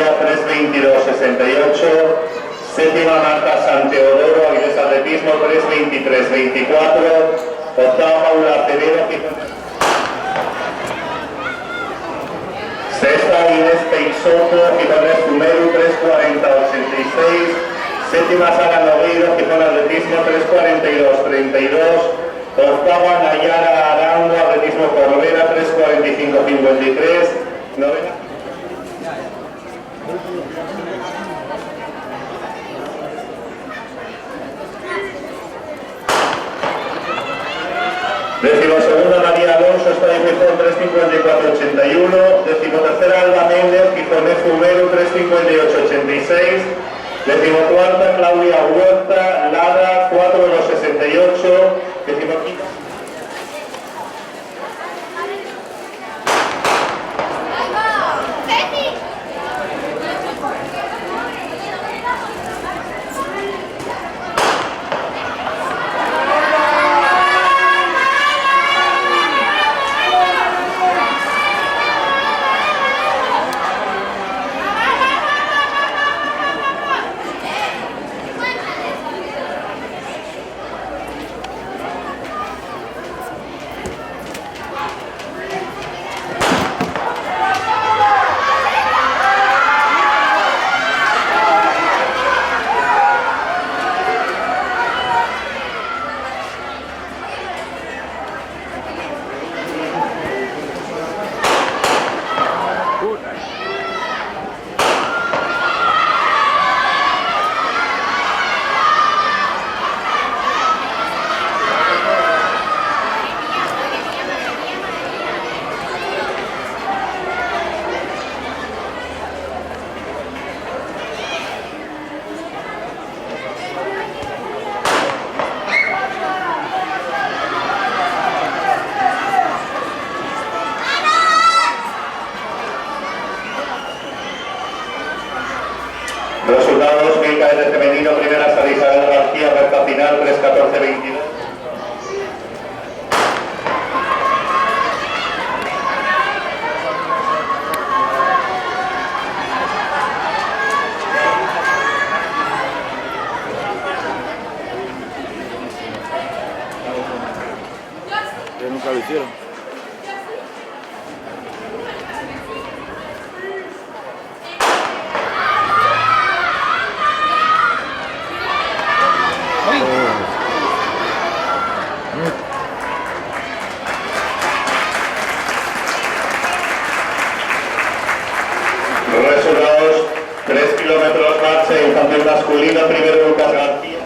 María 3:22:68. Séptima Marta San Teodoro, Avilés Atletismo 3:23:24. Octava Paula Acevedo. Sexta Inés Peixoto, Gijones Fumeru 3:40:86. Séptima Sara Nogueiro, Gijón Atletismo 3:42:32. Octava Nayara Arango, Atletismo Corbera 3:45:53. Novena. Decimosegunda María Alonso, Estadio Gijón 3:54:81. Decimotercera Alba Méndez, Gijones Fumeru 3:58:86. Decimocuarta Claudia Huerta, Lada 4:2:68. Decimoquinta. Resultados: Cadete femenino, primera Sara Isabel García, recta final 3:14:22. Que nunca lo hicieron. Resultados: 3 kilómetros marcha infantil masculino, primero Lucas García.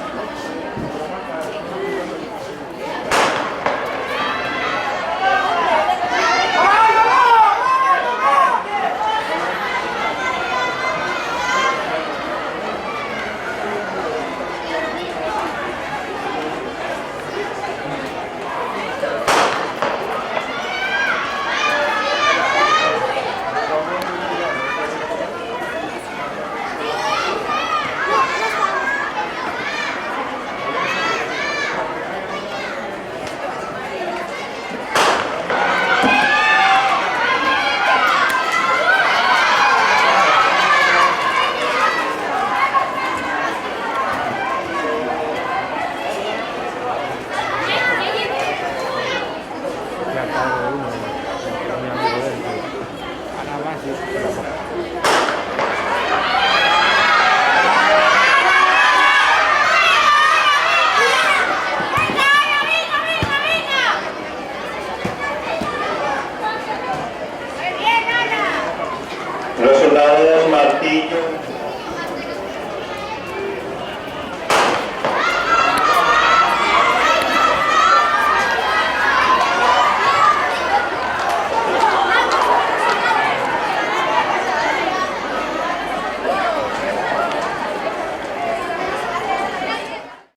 Ya está, uno, mi amigo de él. A la base.